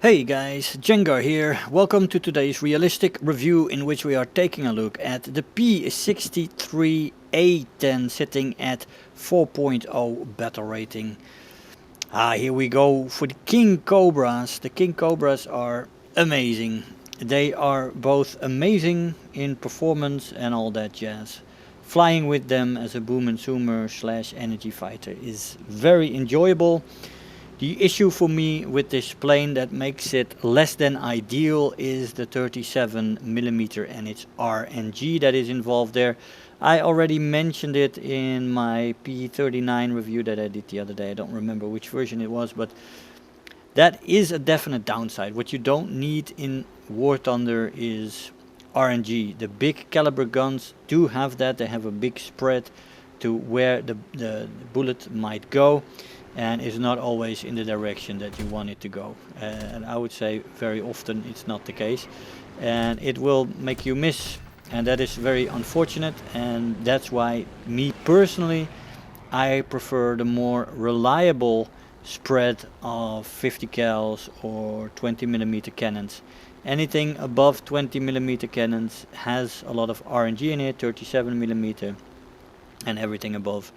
Hey guys, Jengar here. Welcome to today's realistic review in which we are taking a look at the P-63A-10 sitting at 4.0 battle rating. Here we go for the King Cobras. The King Cobras are amazing. They are both amazing in performance and all that jazz. Flying with them as a boom and zoomer slash energy fighter is very enjoyable. The issue for me with this plane that makes it less than ideal is the 37mm and its RNG that is involved there. I already mentioned it in my P39 review that I did the other day. I don't remember which version it was, but that is a definite downside. What you don't need in War Thunder is RNG. The big caliber guns do have that. They have a big spread to where the bullet might go, and is not always in the direction that you want it to go. And I would say very often it's not the case, and it will make you miss, and that is very unfortunate. And that's why me personally, I prefer the more reliable spread of 50 cals or 20mm cannons. Anything above 20mm cannons has a lot of RNG in it, 37mm, and everything above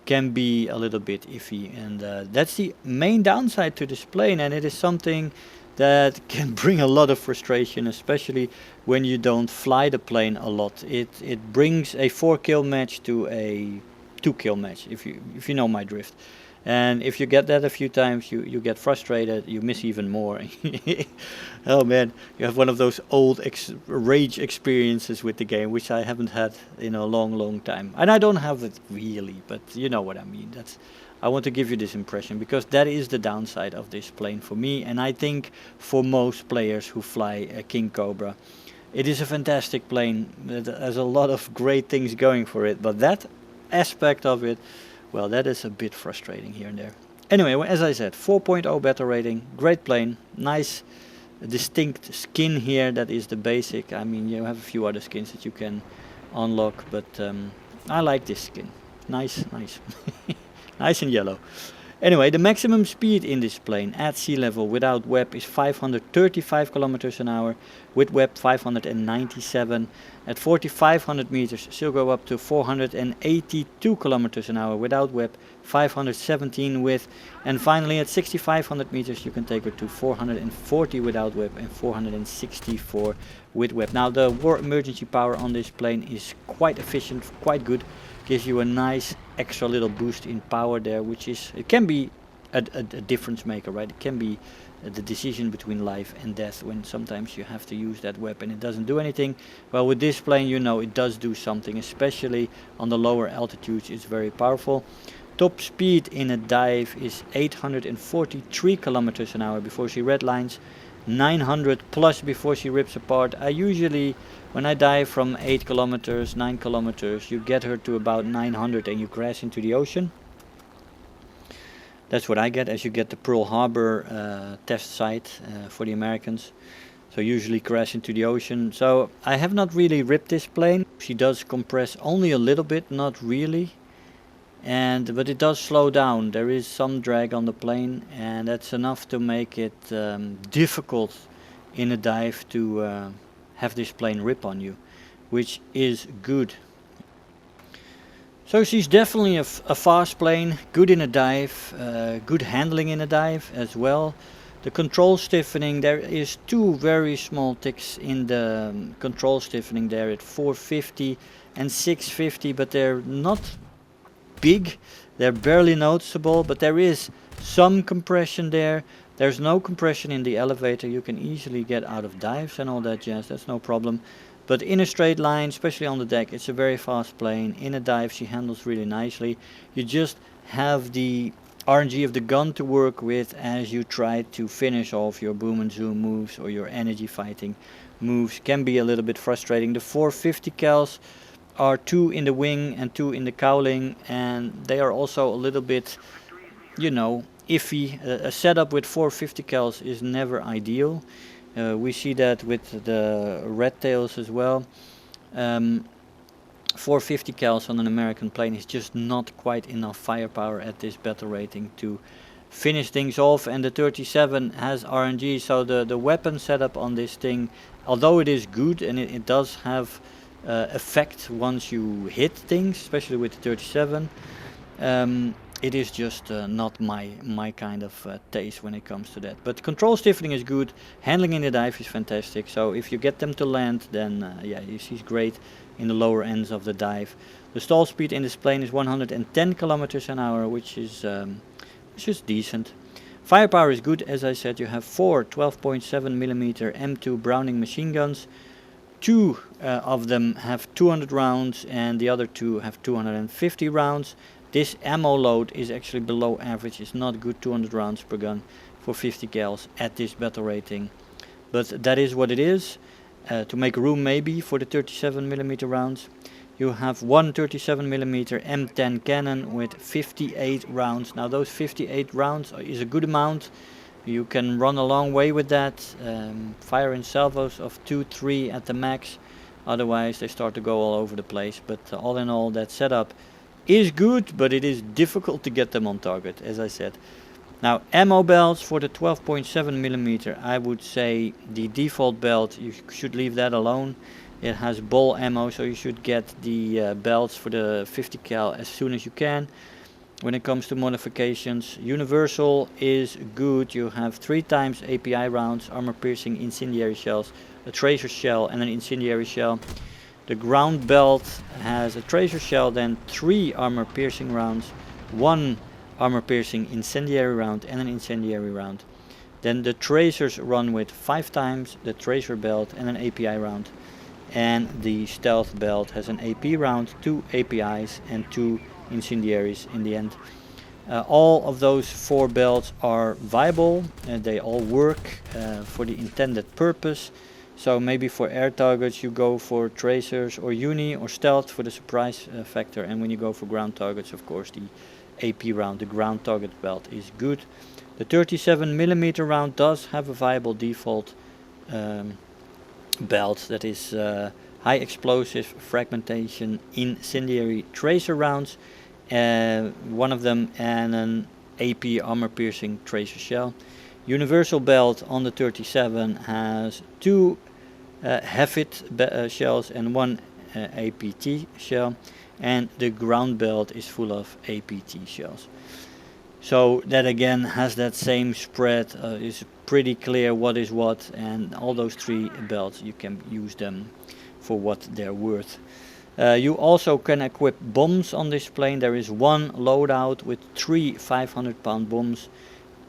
can be a little bit iffy, and that's the main downside to this plane, and it is something that can bring a lot of frustration, especially when you don't fly the plane a lot. It brings a 4-kill match to a 2-kill match, if you know my drift. And if you get that a few times, you get frustrated, you miss even more. Oh man, you have one of those old rage experiences with the game, which I haven't had in a long time. And I don't have it really, but you know what I mean. I want to give you this impression, because that is the downside of this plane for me, and I think for most players who fly a King Cobra. It is a fantastic plane, it has a lot of great things going for it, but that aspect of it, well, that is a bit frustrating here and there. Anyway, as I said, 4.0 battle rating, great plane, nice distinct skin here, that is the basic. I mean, you have a few other skins that you can unlock, but I like this skin. Nice. Nice and yellow. Anyway, the maximum speed in this plane at sea level without WEP is 535 kilometers an hour, with WEP 597. At 4,500 meters she'll go up to 482 kilometers an hour without WEP, 517 with, and finally at 6,500 meters you can take her to 440 without WEP and 464 with WEP. Now the war emergency power on this plane is quite efficient, quite good. Gives you a nice extra little boost in power there, which is, it can be a difference maker, right? It can be the decision between life and death when sometimes you have to use that weapon. It doesn't do anything. Well, with this plane, you know, it does do something, especially on the lower altitudes. It's very powerful. Top speed in a dive is 843 kilometers an hour before she redlines, 900 plus before she rips apart. I usually, when I dive from 8 kilometers, 9 kilometers, you get her to about 900 and you crash into the ocean. That's what I get, as you get the Pearl Harbor test site for the Americans. So usually crash into the ocean. So I have not really ripped this plane. She does compress only a little bit, not really. But it does slow down. There is some drag on the plane, and that's enough to make it difficult in a dive to have this plane rip on you, which is good. So she's definitely a fast plane, good in a dive, good handling in a dive as well. The control stiffening, there is two very small ticks in the control stiffening there at 450 and 650, but they're not big, they're barely noticeable, but there is some compression there. There's no compression in the elevator. You can easily get out of dives and all that jazz, that's no problem. But in a straight line, especially on the deck, it's a very fast plane. In a dive she handles really nicely. You just have the RNG of the gun to work with as you try to finish off your boom and zoom moves or your energy fighting moves. Can be a little bit frustrating. The 450 cals are 2 in the wing and 2 in the cowling, and they are also a little bit, you know, iffy. A setup with 450 cals is never ideal. We see that with the red tails as well. 450 cals on an American plane is just not quite enough firepower at this battle rating to finish things off, and the 37 has RNG, so the weapon setup on this thing, although it is good and it does have effect once you hit things, especially with the 37, it is just not my kind of taste when it comes to that. But control stiffening is good, handling in the dive is fantastic, so if you get them to land, then yeah, she's great in the lower ends of the dive. The stall speed in this plane is 110 kilometers an hour, which is decent. Firepower is good, as I said. You have 4 12.7mm M2 Browning machine guns. 2 of them have 200 rounds and the other 2 have 250 rounds. This ammo load is actually below average. It's not good, 200 rounds per gun for 50 cals at this battle rating. But that is what it is. To make room maybe for the 37mm rounds. You have one 37mm M10 cannon with 58 rounds. Now those 58 rounds is a good amount. You can run a long way with that. Fire in salvos of 2-3 at the max. Otherwise they start to go all over the place. But all in all, that setup is good, but it is difficult to get them on target, as I said. Now ammo belts for the 12.7mm, I would say the default belt, you should leave that alone. It has ball ammo, so you should get the belts for the 50 cal as soon as you can. When it comes to modifications, universal is good. You have 3 times API rounds, armor piercing incendiary shells, a tracer shell and an incendiary shell. The ground belt has a tracer shell, then 3 armor piercing rounds, 1 armor piercing incendiary round and an incendiary round. Then the tracers run with 5 times the tracer belt and an API round. And the stealth belt has an AP round, 2 APIs and 2 incendiaries in the end. All of those 4 belts are viable and they all work for the intended purpose. So maybe for air targets you go for tracers or uni or stealth for the surprise factor, and when you go for ground targets, of course, the AP round, the ground target belt, is good. The 37mm round does have a viable default belt that is high explosive fragmentation incendiary tracer rounds, 1 of them, and an AP armor piercing tracer shell. Universal belt on the 37 has 2 HEFIT shells and 1 APT shell, and the ground belt is full of APT shells. So that again has that same spread, is pretty clear what is what, and all those 3 belts you can use them for what they're worth. You also can equip bombs on this plane. There is 1 loadout with 3 500-pound bombs.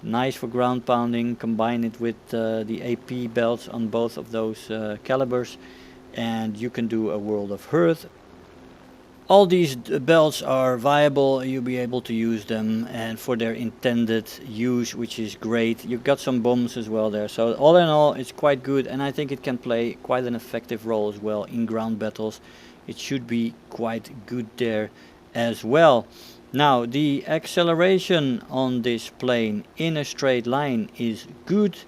Nice for ground pounding. Combine it with the AP belts on both of those calibers and you can do a world of hurt. All these belts are viable, you'll be able to use them and for their intended use, which is great. You've got some bombs as well there, so all in all it's quite good, and I think it can play quite an effective role as well in ground battles. It should be quite good there as well. Now the acceleration on this plane in a straight line is good.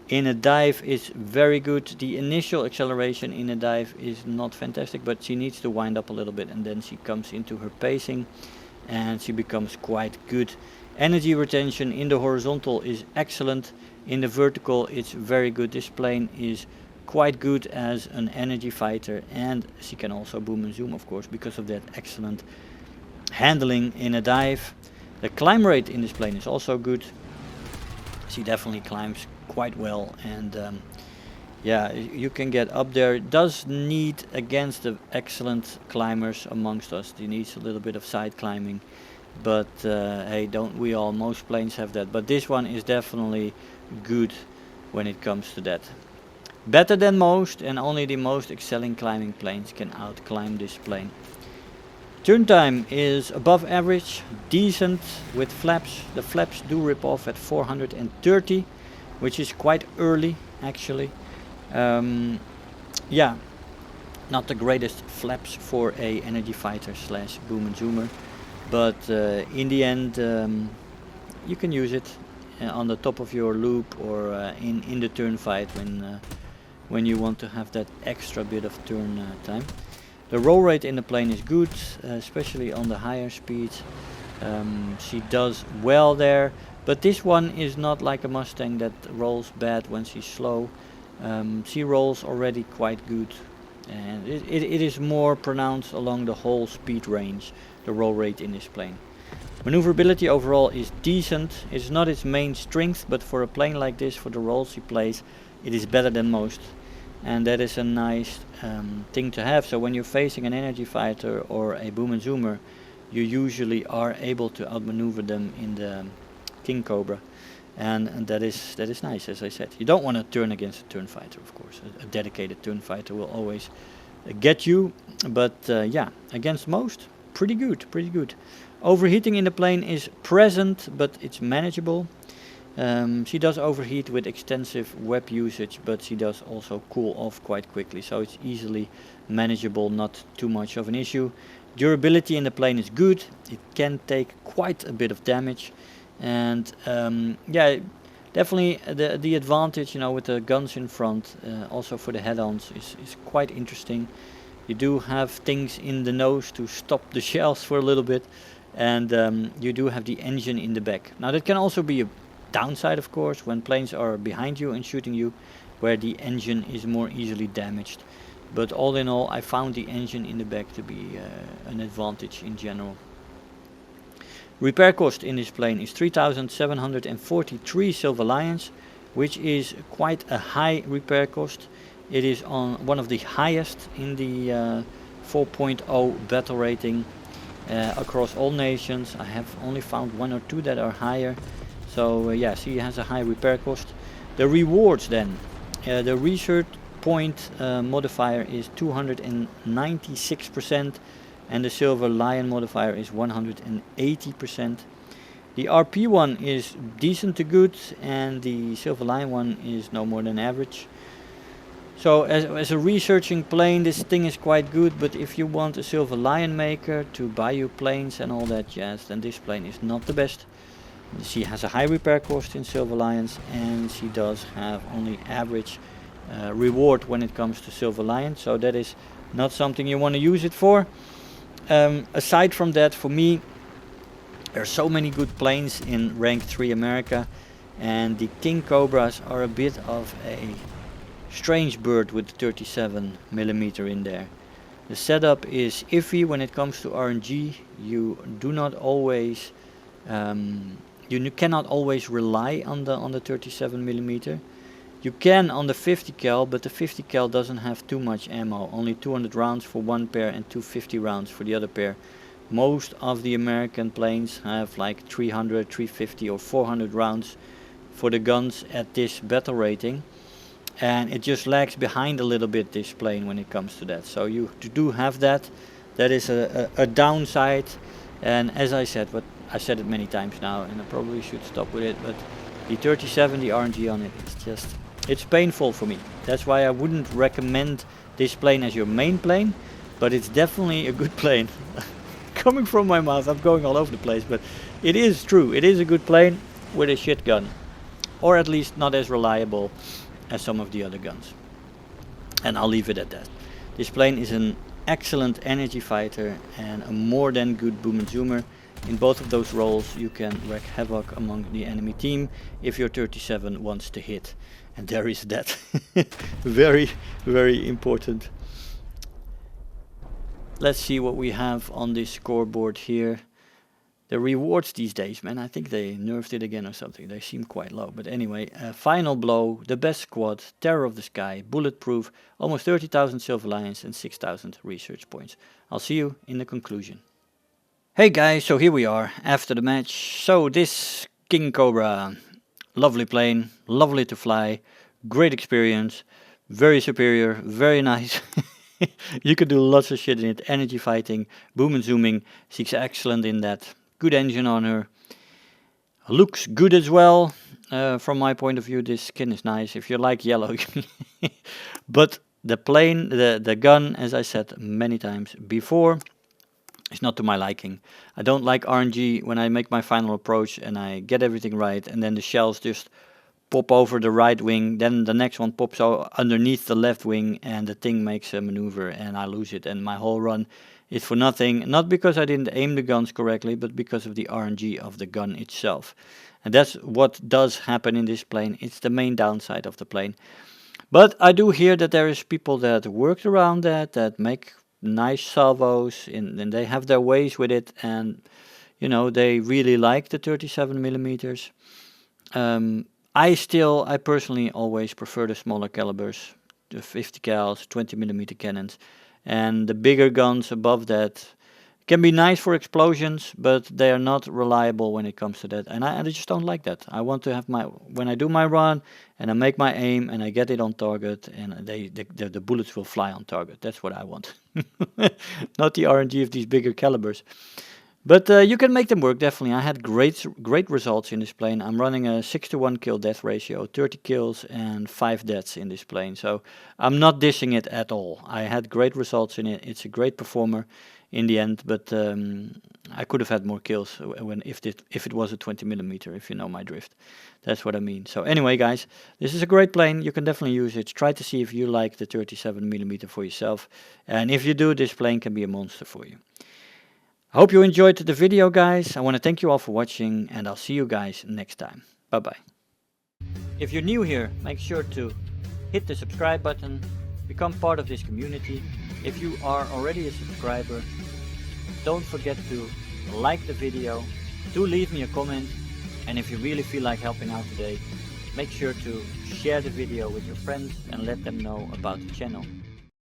In a dive is very good. The initial acceleration in a dive is not fantastic, but she needs to wind up a little bit and then she comes into her pacing and she becomes quite good. Energy retention in the horizontal is excellent. In the vertical it's very good. This plane is quite good as an energy fighter, and she can also boom and zoom, of course, because of that excellent handling in a dive. The climb rate in this plane is also good. She definitely climbs quite well, and yeah, you can get up there. It does need, against the excellent climbers amongst us, it needs a little bit of side climbing, but hey, don't we all? Most planes have that, but this one is definitely good when it comes to that. Better than most, and only the most excelling climbing planes can outclimb this plane. Turn time is above average, decent with flaps. The flaps do rip off at 430, which is quite early actually. Yeah, not the greatest flaps for a energy fighter slash boom and zoomer, but in the end you can use it on the top of your loop or in the turn fight when you want to have that extra bit of turn time. The roll rate in the plane is good, especially on the higher speeds. She does well there. But this one is not like a Mustang that rolls bad when she's slow. She rolls already quite good, and it is more pronounced along the whole speed range, the roll rate in this plane. Maneuverability overall is decent. It's not its main strength, but for a plane like this, for the roles she plays, it is better than most. And that is a nice thing to have. So when you're facing an energy fighter or a boom and zoomer, you usually are able to outmaneuver them in the King Cobra. And that is nice, as I said. You don't want to turn against a turn fighter, of course. A dedicated turn fighter will always get you. But yeah, against most, pretty good. Overheating in the plane is present, but it's manageable. She does overheat with extensive web usage, but she does also cool off quite quickly, so it's easily manageable, not too much of an issue. Durability in the plane is good. It can take quite a bit of damage, and yeah, definitely the advantage, you know, with the guns in front, also for the head-ons, is quite interesting. You do have things in the nose to stop the shells for a little bit, and you do have the engine in the back. Now that can also be a downside, of course, when planes are behind you and shooting you, where the engine is more easily damaged. But all in all, I found the engine in the back to be an advantage in general. Repair cost in this plane is 3,743 Silver Lions, which is quite a high repair cost. It is on one of the highest in the 4.0 battle rating across all nations. I have only found one or two that are higher. So yeah, she has a high repair cost. The rewards then, the research point modifier is 296%, and the Silver Lion modifier is 180%. The RP one is decent to good, and the Silver Lion one is no more than average. So as a researching plane, this thing is quite good, but if you want a Silver Lion maker to buy you planes and all that jazz, then this plane is not the best. She has a high repair cost in Silver Lions, and she does have only average reward when it comes to Silver Lion, so that is not something you want to use it for. Aside from that, for me, there are so many good planes in rank 3 America, and the King Cobras are a bit of a strange bird with 37mm in there. The setup is iffy when it comes to RNG. You do not always you cannot always rely on the 37mm. You can on the 50 cal, but the 50 cal doesn't have too much ammo. Only 200 rounds for one pair and 250 rounds for the other pair. Most of the American planes have like 300, 350 or 400 rounds for the guns at this battle rating. And it just lags behind a little bit, this plane, when it comes to that. So you do have that. That is a downside. And as I said, but I said it many times now, and I probably should stop with it, but the 37, the RNG on it, it's painful for me. That's why I wouldn't recommend this plane as your main plane, but it's definitely a good plane. Coming from my mouth, I'm going all over the place, but it is true. It is a good plane with a shit gun, or at least not as reliable as some of the other guns. And I'll leave it at that. This plane is an excellent energy fighter and a more than good boom and zoomer. In both of those roles you can wreak havoc among the enemy team if your 37 wants to hit. And there is that. Very, very important. Let's see what we have on this scoreboard here. The rewards these days, man, I think they nerfed it again or something. They seem quite low. But anyway, Final Blow, the best squad, Terror of the Sky, Bulletproof, almost 30,000 Silver Lions and 6,000 research points. I'll see you in the conclusion. Hey guys, so here we are after the match. So this King Cobra, lovely plane, lovely to fly, great experience, very superior, very nice. You could do lots of shit in it, energy fighting, boom and zooming, she's excellent in that. Good engine on her. Looks good as well. From my point of view, this skin is nice. If you like yellow. But the plane, the gun, as I said many times before, is not to my liking. I don't like RNG when I make my final approach and I get everything right and then the shells just pop over the right wing, then the next one pops underneath the left wing, and the thing makes a maneuver and I lose it, and my whole run is for nothing, not because I didn't aim the guns correctly, but because of the RNG of the gun itself. And that's what does happen in this plane. It's the main downside of the plane. But I do hear that there is people that worked around that make nice salvos, and they have their ways with it, and you know, they really like the 37 millimeters. I personally always prefer the smaller calibers, the 50 cals, 20 millimeter cannons, and the bigger guns above that can be nice for explosions, but they are not reliable when it comes to that, and I just don't like that. I want to have when I do my run and I make my aim and I get it on target, and the bullets will fly on target. That's what I want. Not the RNG of these bigger calibers. But you can make them work, definitely. I had great results in this plane. I'm running a 6-to-1 kill death ratio, 30 kills and 5 deaths in this plane. So I'm not dishing it at all. I had great results in it. It's a great performer in the end, but I could have had more kills if it was a 20 millimeter, if you know my drift. That's what I mean. So anyway, guys, this is a great plane. You can definitely use it. Try to see if you like the 37 millimeter for yourself. And if you do, this plane can be a monster for you. I hope you enjoyed the video, guys. I want to thank you all for watching, and I'll see you guys next time. Bye-bye. If you're new here, make sure to hit the subscribe button, become part of this community. If you are already a subscriber, don't forget to like the video, do leave me a comment, and if you really feel like helping out today, make sure to share the video with your friends and let them know about the channel.